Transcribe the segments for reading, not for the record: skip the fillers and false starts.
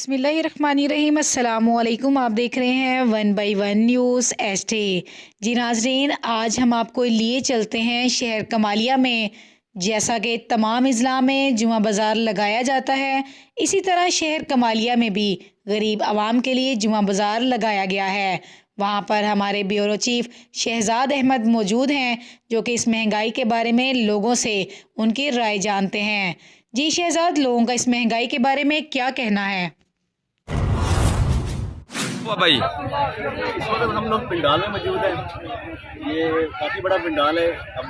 बिस्मिल्लाहिर्रहमानिर्रहीम। अस्सलामुअलैकुम। आप देख रहे हैं 1 बाई 1 न्यूज़ एचडी। जी नाजरीन, आज हम आपको लिए चलते हैं शहर कमालिया में। जैसा कि तमाम अज़ला में जुमा बाज़ार लगाया जाता है, इसी तरह शहर कमालिया में भी गरीब आवाम के लिए जुमा बाज़ार लगाया गया है। वहाँ पर हमारे ब्यूरो चीफ शहजाद अहमद मौजूद हैं, जो कि इस महंगाई के बारे में लोगों से उनकी राय जानते हैं। जी शहजाद, लोगों का इस महंगाई के बारे में क्या कहना है? भाई इस वक्त हम लोग पिंडाल में मौजूद हैं। ये काफ़ी बड़ा पिंडाल है। अब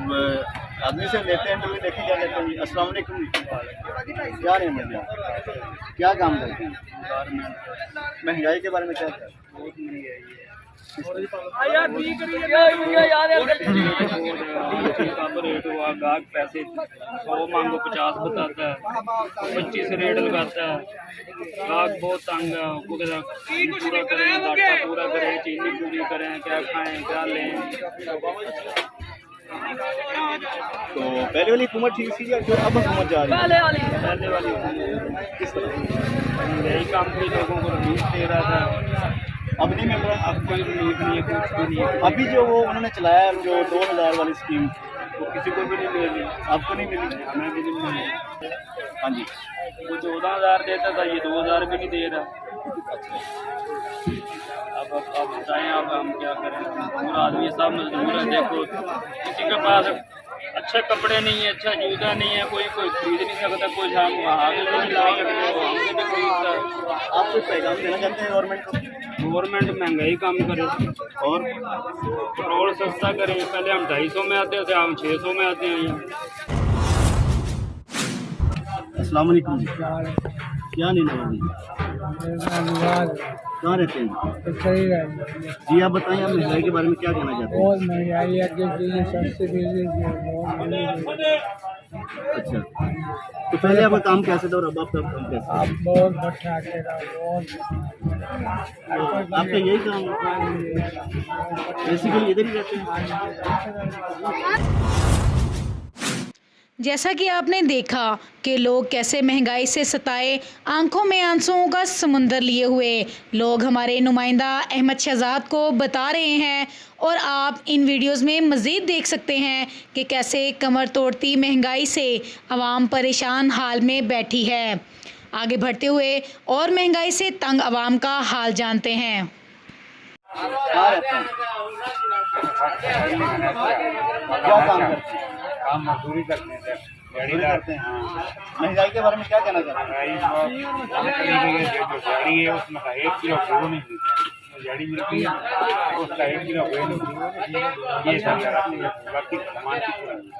आदमी से लेते हैं तो देखें क्या कहते हैं। अस्सलाम वालेकुम। क्या नहीं मिल क्या काम करते हैं? महंगाई के बारे में क्या कहते हैं? रेट हुआ, गाहक पैसे 100 मांगो 50 बताता है, 25 रेट लगाता है। गाहक बहुत तंग है, पूरा करें, आटा पूरा करें, चीनी पूरी करें, क्या खाएं क्या लें। तो पहले वाली हुकूमत ठीक थी या जो अब हुकूमत जा रही है? पहले वाली किस तरह? यही काम भी लोगों को रिलीफ दे रहा था, अब नहीं मिल रहा। अब कोई रिलीफ नहीं है, कुछ भी नहीं है। अभी जो वो उन्होंने चलाया जो 2000 वाली स्कीम, वो किसी को भी नहीं मिली, आपको नहीं मिली? हमें भी नहीं मिली। हाँ जी। वो 14,000 देता था, ये 2,000 भी नहीं दे रहा। अब बताएं, अब हम क्या करें? पूरा आदमी सब मजदूर है। देखो, किसी के पास अच्छे कपड़े नहीं है, अच्छा जूता नहीं है, कोई खरीद नहीं सकता, कुछ हम आगे भी नहीं ला सकते, वो हमसे नहीं खरीदता। आप कोई पैगाम देना चाहते हैं गवर्नमेंट को? गवर्नमेंट महंगाई कम करे और पेट्रोल सस्ता करे। पहले हम 250 में आते थे, हम 600 में आते हैं यहाँ। अस्सलाम वालेकुम। क्या नहीं लगा? कहाँ रहते हैं? सही है। जी आप बताएं, आप महंगाई के बारे में क्या कहना चाहते हैं? बहुत महंगाई है, चीज़ें सस्ती चीज़ें बहुत महंगी है। अच्छा, तो पहले आपका काम कैसे था और अब आपका काम कैसा है? अब बहुत भट्टा के बहुत आपका यही काम है? बेसिकली इधर ही रहते हैं? जैसा कि आपने देखा कि लोग कैसे महंगाई से सताए, आंखों में आंसुओं का समुंदर लिए हुए लोग हमारे नुमाइंदा अहमद शहजाद को बता रहे हैं, और आप इन वीडियोस में मज़ीद देख सकते हैं कि कैसे कमर तोड़ती महंगाई से आवाम परेशान हाल में बैठी है। आगे बढ़ते हुए और महंगाई से तंग आवाम का हाल जानते हैं। कहाँ रहते हैं? क्या काम करते हैं? काम मजदूरी करते हैं, मजदूरी करते हैं। महंगाई के बारे में क्या कहना चाहते हैं? जो गाड़ी है उसमें का 1 किलो गेहूँ नहीं मिलता, गाड़ी मिलती है उसका 1 किलो गेहूँ नहीं। ये सब बाकी सामान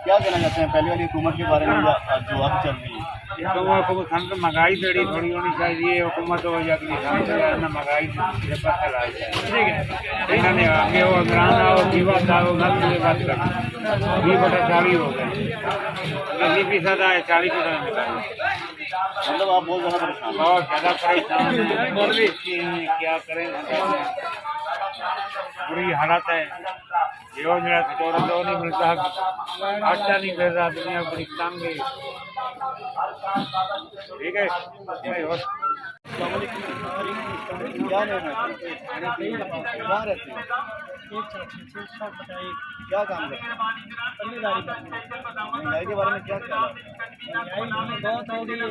क्या कहना चाहते हैं पहले वाली हुकूमत के बारे में जो अब चल रही है? तो वो हुकूमत महंगाई थोड़ी होनी चाहिए। हुकूमत हो या महंगाई इन्होंने आगे वो अगराना और जीवा था वो गलत बात कर 20/40 हो गए, 20% आए 40% निकाले। मतलब आप बहुत ज़्यादा परेशान हैं। बहुत ज़्यादा परेशान, क्या करें, बुरी हालत है। योजना थोड़ा दो नहीं मिलता, आटा नहीं मिल रहा, दुनिया बड़ी तंग है। ठीक है, क्या लेना है? कहाँ रहते हैं? क्या काम करते हैं? महंगाई के बारे में क्या ख्याल है? बहुत हो गई है।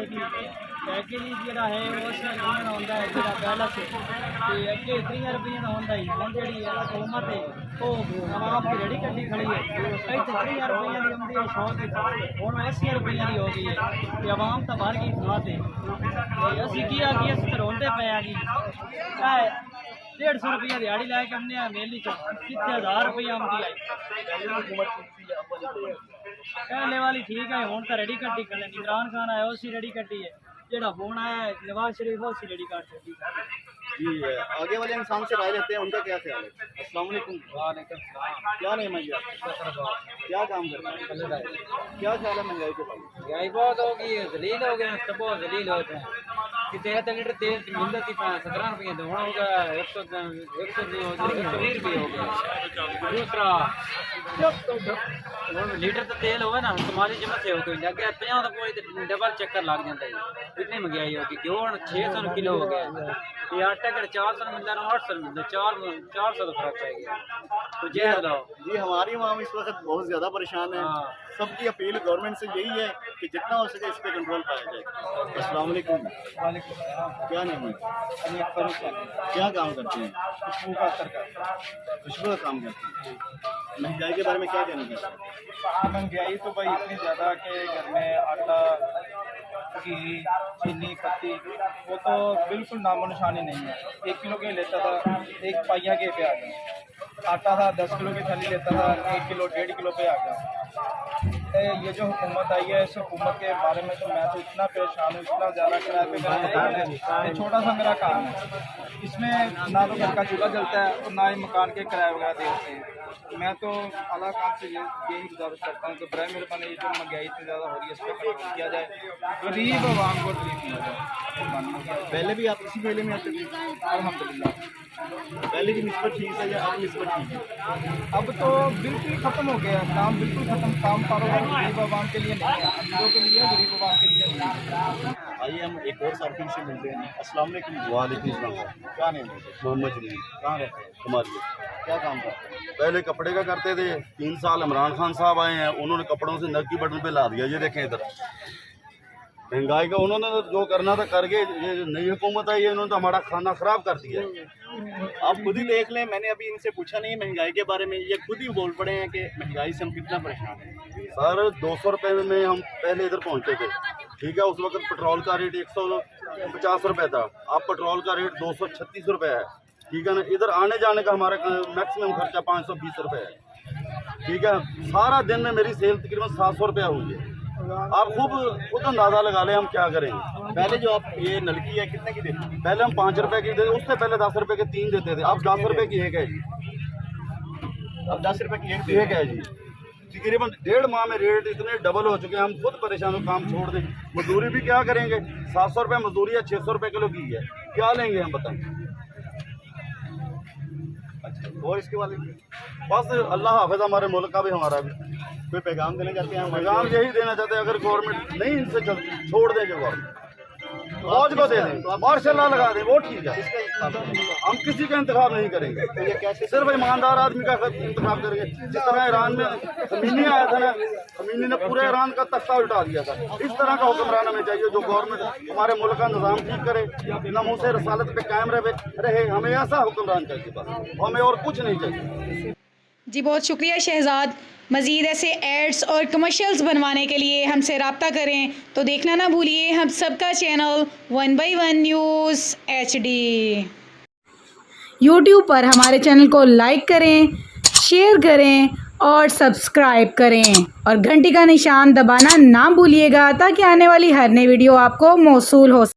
पैकेज ਜਿਹੜਾ है वो सिलेंडर आਉਂਦਾ है ਜਿਹੜਾ ਪਹਿਲਾਂ ਸੀ ਤੇ ਅੱਗੇ 30 ਰੁਪਏ ਦਾ ਹੁੰਦਾ ਹੀ। ਹੁਣ ਜਿਹੜੀ ਹੁਕੂਮਤ ਹੈ ਉਹ ਆਵਾਮ ਦੀ ਰੇੜੀ ਕੱਢੀ ਖੜੀ ਹੈ। ਇੱਥੇ 30 ਰੁਪਏ ਦੀ ਹੁੰਦੀ ਹੈ 100 ਦੀ, ਹੁਣ 80 ਰੁਪਏ ਦੀ ਹੋ ਗਈ ਹੈ ਤੇ ਆਵਾਮ ਤਾਂ ਭਰ ਗਈ ਖਾਂ ਤੇ ਅਸੀਂ ਕੀ ਆ ਗਈ, ਅਸੀਂ ਰੋਂਦੇ ਪਏ ਆ ਗਈ। 150 रुपया दिहाड़ी लै के हमने मेली कितने 1000 रुपया आती है। पहले वाली ठीक है, हूँ तो रेडी कट्टी कर लेनी। इमरान खान आया उसी रेडी कट्टी है, जो फोन आया नवाज शरीफ उसी रेडी कट दी। जी आगे वाले इंसान से राय लेते हैं, उनका क्या ख्याल है? अस्सलाम वालेकुम। क्या नहीं भैया, क्या काम करते हैं? क्या ख्याल है महंगाई के बारे में? महंगाई बहुत हो गई है, जलील हो गए हैं, सब बहुत जलील होते हैं। कि 73 लीटर तेल मिलता थी 17 रुपये तो होना होगा 120 रुपये हो गया। दूसरा लीटर तो तेल होगा ना तुम्हारी जमा से हो गई अगे 50 तो पूरी डबल चक्कर लग जाता है, इतनी महंगाई होगी। गेहूँ 600 किलो हो गया, ये आटा कड़ 400 मिलता है 800 मिलता है, 400 तो फर्क पड़ गया। तो जय बताओ जी हमारी आवाम इस वक्त बहुत ज़्यादा परेशान है। सबकी अपील गवर्नमेंट से यही है कि जितना हो सके इस पे कंट्रोल पाया जाए। अस्सलाम वालेकुम। क्या नाम है? क्या काम करते हैं? खुशबू का काम करते हैं। महंगाई के बारे में क्या कहना चाहते हैं? महंगाई तो भाई इतनी ज़्यादा कि घर में आटा घी चीनी पत्ती वो तो बिल्कुल नामो निशानी नहीं है। 1 किलो के लेता था 1 पाइया के पे आ गया, आटा था 10 किलो की थैली लेता था 1 किलो 1.5 किलो पे आ गया। ये जो हुकूमत आई है इस हुकूमत के बारे में तो मैं तो इतना परेशान हूँ, इतना ज़्यादा किराए पे मेरा मकान है, ये छोटा सा मेरा काम है, इसमें ना तो घर का चूल्हा जलता है और ना ही मकान के किराए वगैरह देते हैं। मैं तो अल्लाह खान से यही गुजारिश करता हूँ कि बराए मेहरबानी ये जो महंगाई इतनी ज़्यादा हो रही है इस पर कंट्रोल किया जाए, गरीब आवाम को रिलीफ मिला जाए। पहले भी आप इसी मेले में आते थे? अल्हम्दुलिल्लाह पहले की निस्बत ठीक है या अब निस्बत ठीक है? अब तो बिल्कुल ख़त्म हो गया काम, बिल्कुल ख़त्म। काम कारोबार गरीब आवाम के लिए नहीं है, अमीरों के लिए, गरीब आवाम के लिए नहीं है। आइए हम एक और सार्फिन से मिलते हैं। अस्सलाम वालेकुम। वालेकुम सलाम। क्या नाम है? मोहम्मद जलील कहाँ रहते हैं? हमारी क्या काम करते हैं? पहले कपड़े का करते थे, 3 साल इमरान खान साहब आए हैं, उन्होंने कपड़ों से नग की बटन पे ला दिया। ये देखें इधर महंगाई का उन्होंने तो जो करना था कर गए। ये जो नई हुकूमत आई है इन्होंने तो हमारा खाना खराब कर दिया। आप खुद ही देख लें, मैंने अभी इनसे पूछा नहीं महंगाई के बारे में, ये खुद ही बोल पड़े हैं कि महंगाई से हम कितना परेशान हैं। सर 200 रुपये में हम पहले इधर पहुंचे थे, ठीक है। उस वक्त पेट्रोल का रेट 150 रुपये था, अब पेट्रोल का रेट 236 रुपये है, ठीक है ना। इधर आने जाने का हमारा मैक्सिमम खर्चा 520 रुपये है, ठीक है। सारा दिन में मेरी सेल तकरीबन 700 रुपया हुई है। आप खुद अंदाज़ा लगा लें हम क्या करेंगे। पहले जो आप ये नलकी है कितने की देते थे? पहले हम 5 रुपए की देते, उससे पहले 10 रुपए के 3 देते थे, अब 10 रुपए की एक है जी। अब 10 रुपये की एक है जी। तकरीबन 1.5 माह में रेट इतने डबल हो चुके हैं, हम खुद परेशान हो, काम छोड़ दें। मजदूरी भी क्या करेंगे? 700 रुपये मजदूरी है, 600 रुपये किलो की है, क्या लेंगे हम बताएं। अच्छा, और इसके बाद बस अल्लाह हाफिज़ हमारे मुल्क का भी हमारा भी। कोई पैगाम देना चाहते हैं? पैगाम यही देना चाहते हैं, अगर गवर्नमेंट नहीं इनसे चलती छोड़ देंगे, गवर्नमेंट फौज को दे दें, मार्शल लगा दें, वो ठीक है। हम किसी का इंतखाब नहीं करेंगे, तो ये कैसे? सिर्फ ईमानदार आदमी का इंतखाब करेंगे। जिस तरह ईरान में खमीनी आया था ना, खमीनी ने पूरे ईरान का तख्ता उल्टा दिया था, इस तरह का हुक्मरान हमें चाहिए जो गवर्नमेंट हमारे मुल्क का निज़ाम ठीक करे, नमूस रसालत पे कायम रहे। हमें ऐसा हुक्मरान चाहिए, बस हमें और कुछ नहीं चाहिए। जी बहुत शुक्रिया शहजाद। मज़ीद ऐसे एड्स और कमर्शियल्स बनवाने के लिए हमसे रब्ता करें तो देखना ना भूलिए हम सबका चैनल 1/1 न्यूज़ HD। यूट्यूब पर हमारे चैनल को लाइक करें, शेयर करें और सब्सक्राइब करें और घंटी का निशान दबाना ना भूलिएगा ताकि आने वाली हर नई वीडियो आपको मौसूल हो।